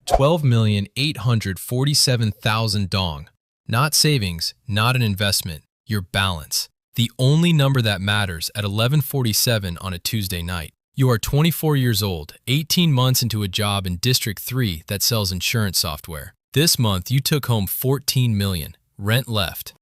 12,847,000 dong. Not savings, not an investment, your balance. The only number that matters at 11:47 on a Tuesday night. You are 24 years old, 18 months into a job in District 3 that sells insurance software. This month, you took home 14 million. Rent left.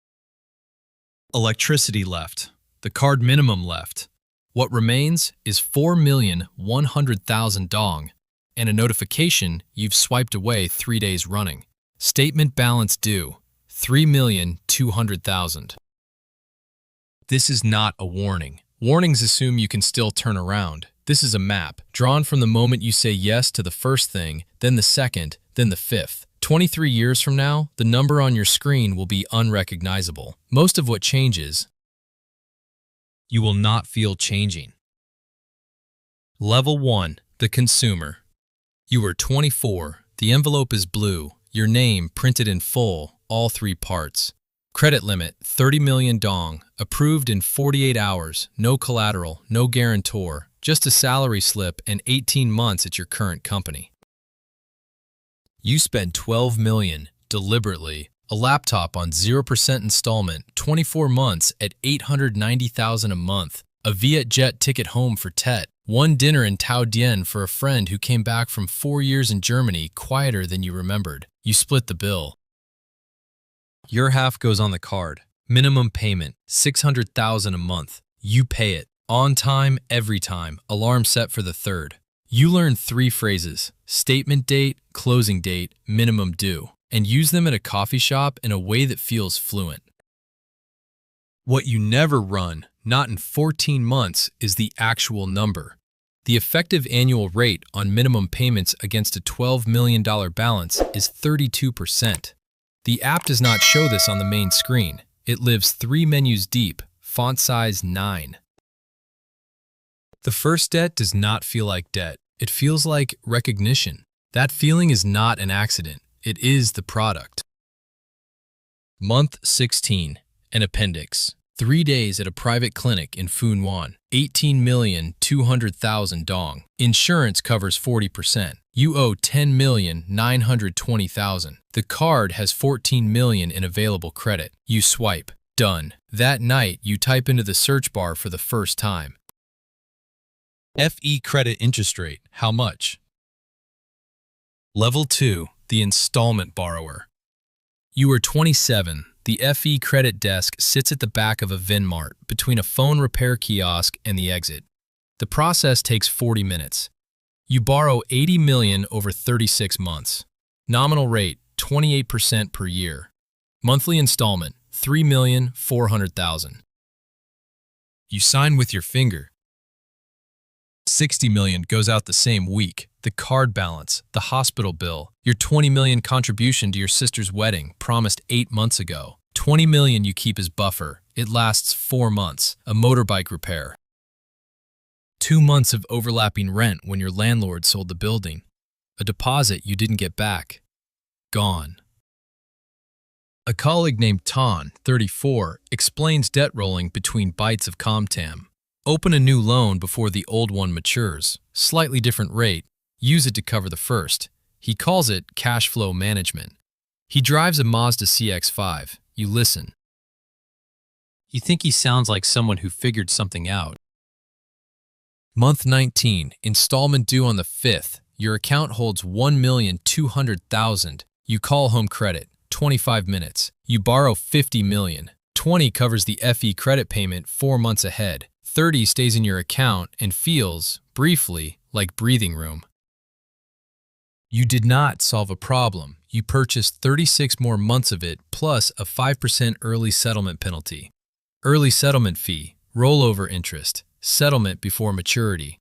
Electricity left. The card minimum left. What remains is 4,100,000 dong, and a notification you've swiped away 3 days running. Statement balance due, 3,200,000. This is not a warning. Warnings assume you can still turn around. This is a map, drawn from the moment you say yes to the first thing, then the second, then the fifth. 23 years from now, the number on your screen will be unrecognizable. Most of what changes, you will not feel changing. Level 1. The consumer. You are 24. The envelope is blue. Your name printed in full, all 3 parts. Credit limit, 30 million dong. Approved in 48 hours. No collateral, no guarantor. Just a salary slip and 18 months at your current company. You spent 12 million, deliberately. A laptop on 0% installment, 24 months at 890,000 a month. A Vietjet ticket home for Tet. 1 dinner in Tao Dien for a friend who came back from 4 years in Germany, quieter than you remembered. You split the bill. Your half goes on the card. Minimum payment, 600,000 a month. You pay it. On time, every time. Alarm set for the 3rd. You learn 3 phrases: statement date, closing date, minimum due, and use them at a coffee shop in a way that feels fluent. What you never run, not in 14 months, is the actual number. The effective annual rate on minimum payments against a $12 million balance is 32%. The app does not show this on the main screen. It lives 3 menus deep, font size 9. The first debt does not feel like debt. It feels like recognition. That feeling is not an accident. It is the product. Month 16. An appendix. 3 days at a private clinic in Funwan. 18,200,000 dong. Insurance covers 40%. You owe 10,920,000. The card has 14 million in available credit. You swipe. Done. That night, you type into the search bar for the first time. FE credit interest rate, how much? Level 2, the installment borrower. You are 27. The FE credit desk sits at the back of a Vinmart, between a phone repair kiosk and the exit. The process takes 40 minutes. You borrow 80 million over 36 months. Nominal rate, 28% per year. Monthly installment, 3,400,000. You sign with your finger. 60 million goes out the same week. The card balance, the hospital bill, your 20 million contribution to your sister's wedding, promised 8 months ago. 20 million you keep as buffer. It lasts 4 months. A motorbike repair. 2 months of overlapping rent when your landlord sold the building. A deposit you didn't get back. Gone. A colleague named Ton, 34, explains debt rolling between bites of Comtam. Open a new loan before the old one matures. Slightly different rate. Use it to cover the first. He calls it cash flow management. He drives a Mazda CX-5. You listen. You think he sounds like someone who figured something out. Month 19, installment due on the 5th. Your account holds 1,200,000. You call home credit, 25 minutes. You borrow 50 million. 20 covers the FE credit payment 4 months ahead. 30 stays in your account and feels, briefly, like breathing room. You did not solve a problem. You purchased 36 more months of it plus a 5% early settlement penalty. Early settlement fee, rollover interest, settlement before maturity.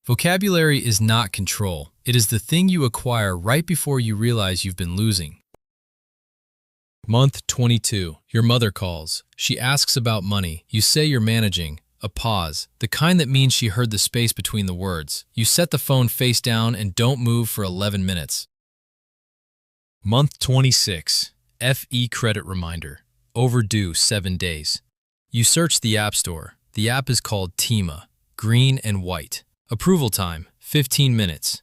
Vocabulary is not control. It is the thing you acquire right before you realize you've been losing. Month 22. Your mother calls. She asks about money. You say you're managing. A pause, the kind that means she heard the space between the words. You set the phone face down and don't move for 11 minutes. Month 26. FE credit reminder. Overdue 7 days. You search the App Store. The app is called Tima, green and white. Approval time, 15 minutes.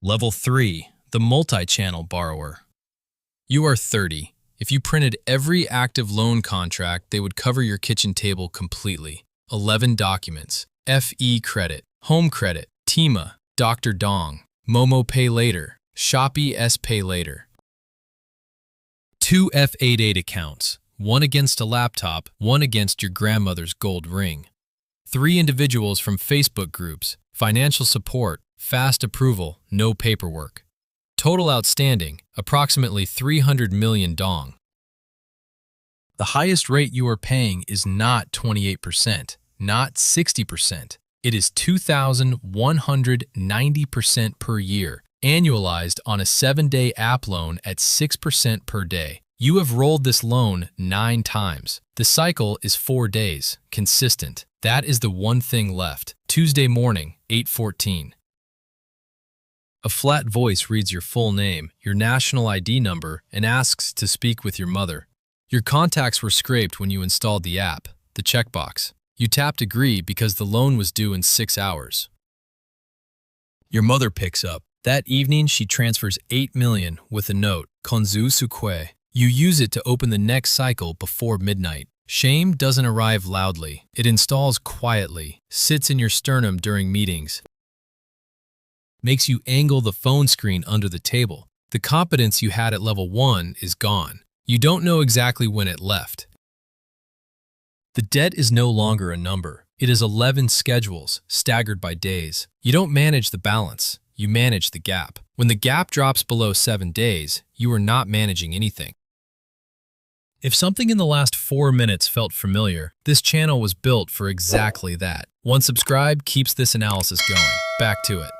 Level 3. The multi-channel borrower. You are 30. If you printed every active loan contract, they would cover your kitchen table completely. 11 documents. FE credit, home credit, TIMA, Dr. Dong, Momo Pay Later, Shopee S Pay Later. 2 F88 accounts, one against a laptop, one against your grandmother's gold ring. 3 individuals from Facebook groups, financial support, fast approval, no paperwork. Total outstanding, approximately 300 million dong. The highest rate you are paying is not 28%, not 60%. It is 2,190% per year, annualized on a 7-day app loan at 6% per day. You have rolled this loan 9 times. The cycle is 4 days, consistent. That is the one thing left. Tuesday morning, 8:14. A flat voice reads your full name, your national ID number, and asks to speak with your mother. Your contacts were scraped when you installed the app, the checkbox. You tapped agree because the loan was due in 6 hours. Your mother picks up. That evening, she transfers 8 million with a note, Konzu Sukue. You use it to open the next cycle before midnight. Shame doesn't arrive loudly. It installs quietly, sits in your sternum during meetings, makes you angle the phone screen under the table. The competence you had at level 1 is gone. You don't know exactly when it left. The debt is no longer a number. It is 11 schedules, staggered by days. You don't manage the balance. You manage the gap. When the gap drops below 7 days, you are not managing anything. If something in the last 4 minutes felt familiar, this channel was built for exactly that. One subscribe keeps this analysis going. Back to it.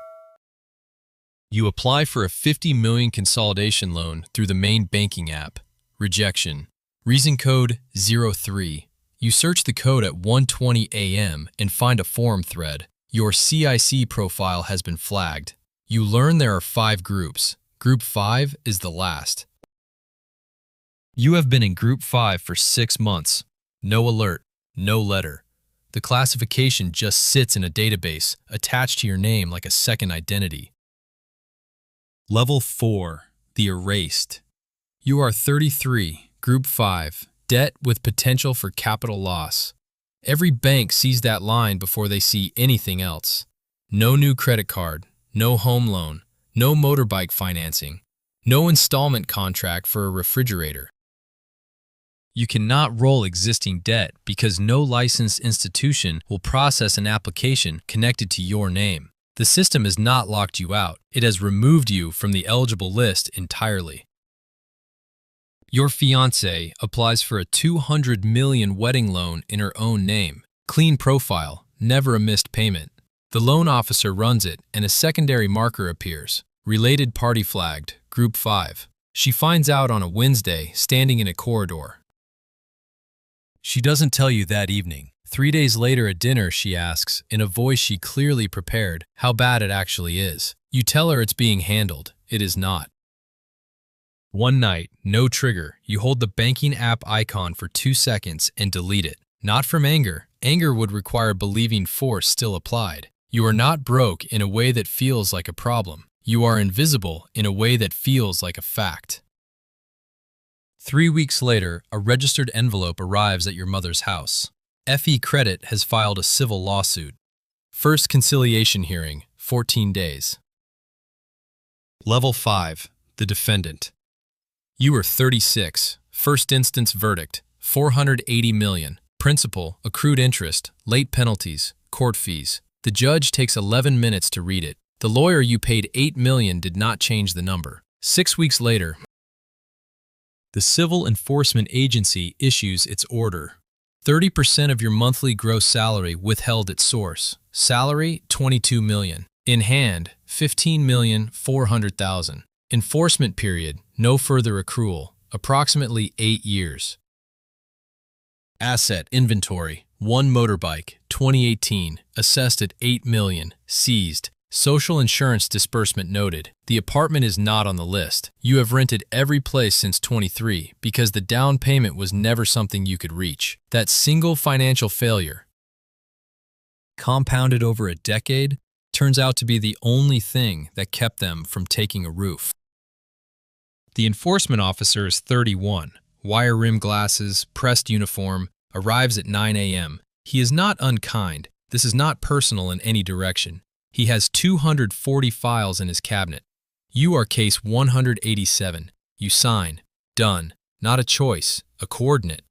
You apply for a 50 million consolidation loan through the main banking app. Rejection. Reason code 03. You search the code at 1:20 a.m. and find a forum thread. Your CIC profile has been flagged. You learn there are 5 groups. Group 5 is the last. You have been in Group 5 for 6 months. No alert, no letter. The classification just sits in a database attached to your name like a second identity. Level 4. The erased. You are 33, Group 5, debt with potential for capital loss. Every bank sees that line before they see anything else. No new credit card, no home loan, no motorbike financing, no installment contract for a refrigerator. You cannot roll existing debt because no licensed institution will process an application connected to your name. The system has not locked you out. It has removed you from the eligible list entirely. Your fiancée applies for a 200 million wedding loan in her own name. Clean profile, never a missed payment. The loan officer runs it and a secondary marker appears. Related party flagged, Group 5. She finds out on a Wednesday, standing in a corridor. She doesn't tell you that evening. 3 days later at dinner, she asks, in a voice she clearly prepared, how bad it actually is. You tell her it's being handled. It is not. One night, no trigger, you hold the banking app icon for 2 seconds and delete it. Not from anger. Anger would require believing force still applied. You are not broke in a way that feels like a problem. You are invisible in a way that feels like a fact. 3 weeks later, a registered envelope arrives at your mother's house. FE Credit has filed a civil lawsuit. First conciliation hearing, 14 days. Level 5. The defendant. You are 36. First instance verdict, 480 million. Principal, accrued interest, late penalties, court fees. The judge takes 11 minutes to read it. The lawyer you paid 8 million did not change the number. 6 weeks later, the Civil Enforcement Agency issues its order. 30% of your monthly gross salary withheld at source. Salary, 22 million. In hand, 15,400,000. Enforcement period, no further accrual, approximately 8 years. Asset inventory, 1 motorbike, 2018, assessed at 8 million, seized. Social insurance disbursement noted. The apartment is not on the list. You have rented every place since 23 because the down payment was never something you could reach. That single financial failure, compounded over a decade, turns out to be the only thing that kept them from taking a roof. The enforcement officer is 31, wire-rimmed glasses, pressed uniform, arrives at 9 a.m. He is not unkind. This is not personal in any direction. He has 240 files in his cabinet. You are case 187. You sign. Done. Not a choice, a coordinate.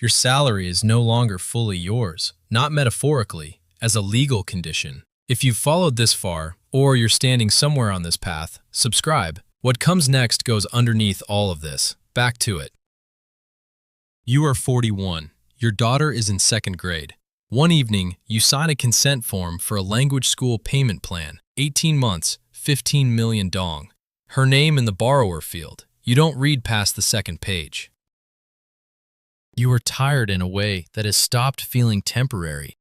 Your salary is no longer fully yours, not metaphorically, as a legal condition. If you've followed this far, or you're standing somewhere on this path, subscribe. What comes next goes underneath all of this. Back to it. You are 41. Your daughter is in second grade. One evening, you sign a consent form for a language school payment plan. 18 months, 15 million dong. Her name in the borrower field. You don't read past the second page. You are tired in a way that has stopped feeling temporary.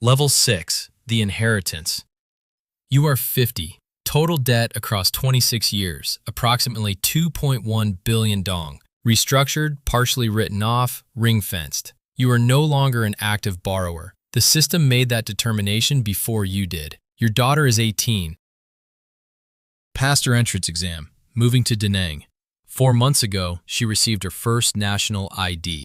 Level 6. The inheritance. You are 50. Total debt across 26 years, approximately 2.1 billion dong. Restructured, partially written off, ring-fenced. You are no longer an active borrower. The system made that determination before you did. Your daughter is 18. Passed her entrance exam, moving to Da Nang. 4 months ago, she received her first national ID.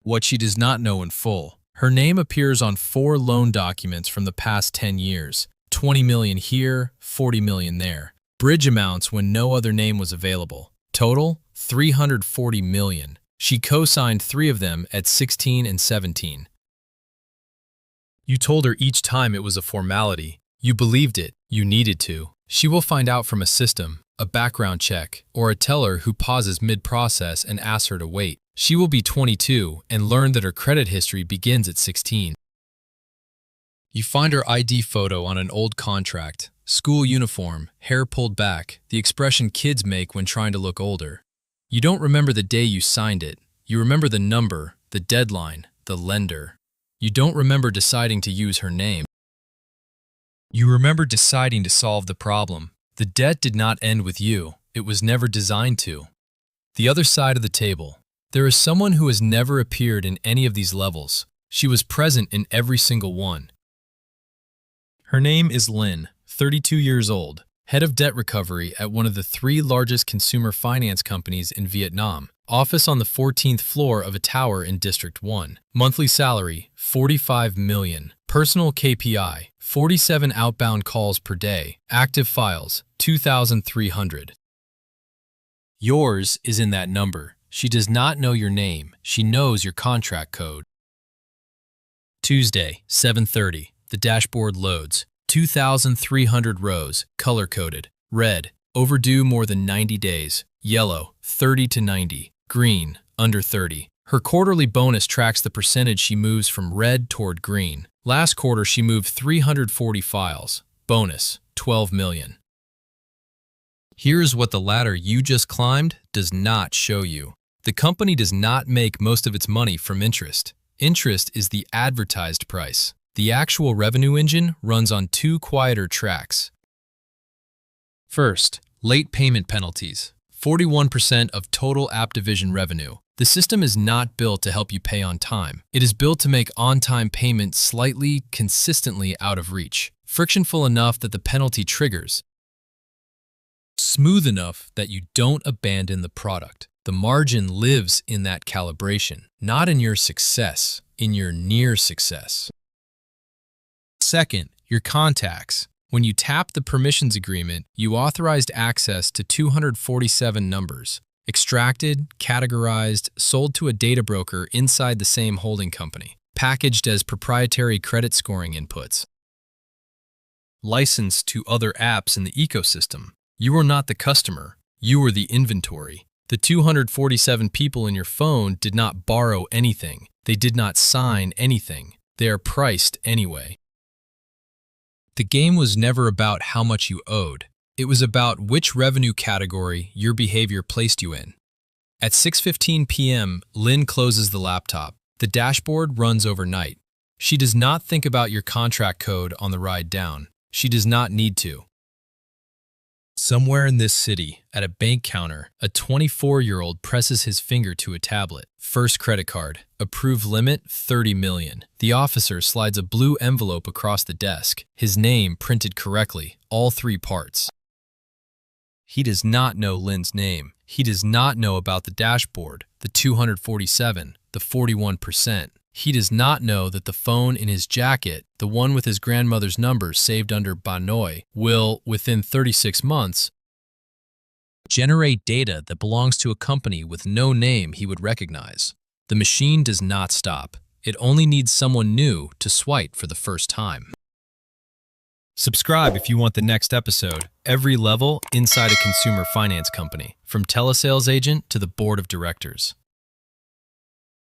What she does not know in full, her name appears on 4 loan documents from the past 10 years. 20 million here, 40 million there. Bridge amounts when no other name was available. Total, 340 million. She co-signed 3 of them at 16 and 17. You told her each time it was a formality. You believed it. You needed to. She will find out from a system, a background check, or a teller who pauses mid-process and asks her to wait. She will be 22 and learn that her credit history begins at 16. You find her ID photo on an old contract, school uniform, hair pulled back, the expression kids make when trying to look older. You don't remember the day you signed it. You remember the number, the deadline, the lender. You don't remember deciding to use her name. You remember deciding to solve the problem. The debt did not end with you. It was never designed to. The other side of the table. There is someone who has never appeared in any of these levels. She was present in every single one. Her name is Lin, 32 years old, head of debt recovery at one of the 3 largest consumer finance companies in Vietnam, office on the 14th floor of a tower in District 1. Monthly salary, 45 million. Personal KPI, 47 outbound calls per day. Active files, 2,300. Yours is in that number. She does not know your name. She knows your contract code. Tuesday, 7:30. The dashboard loads. 2,300 rows, color-coded. Red, overdue more than 90 days. Yellow, 30 to 90. Green, under 30. Her quarterly bonus tracks the percentage she moves from red toward green. Last quarter, she moved 340 files. Bonus, 12 million. Here's what the ladder you just climbed does not show you. The company does not make most of its money from interest. Interest is the advertised price. The actual revenue engine runs on 2 quieter tracks. First, late payment penalties. 41% of total app division revenue. The system is not built to help you pay on time. It is built to make on-time payment slightly, consistently out of reach. Frictionful enough that the penalty triggers. Smooth enough that you don't abandon the product. The margin lives in that calibration, not in your success, in your near success. Second, your contacts. When you tap the permissions agreement, you authorized access to 247 numbers, extracted, categorized, sold to a data broker inside the same holding company, packaged as proprietary credit scoring inputs. Licensed to other apps in the ecosystem. You were not the customer, you were the inventory. The 247 people in your phone did not borrow anything. They did not sign anything. They are priced anyway. The game was never about how much you owed. It was about which revenue category your behavior placed you in. At 6:15 p.m., Lynn closes the laptop. The dashboard runs overnight. She does not think about your contract code on the ride down. She does not need to. Somewhere in this city, at a bank counter, a 24-year-old presses his finger to a tablet. First credit card. Approved limit, $30 million. The officer slides a blue envelope across the desk. His name printed correctly, all three parts. He does not know Lynn's name. He does not know about the dashboard, the 247, the 41%. He does not know that the phone in his jacket, the one with his grandmother's number saved under Banoi, will, within 36 months, generate data that belongs to a company with no name he would recognize. The machine does not stop. It only needs someone new to swipe for the first time. Subscribe if you want the next episode. Every level inside a consumer finance company, from telesales agent to the board of directors.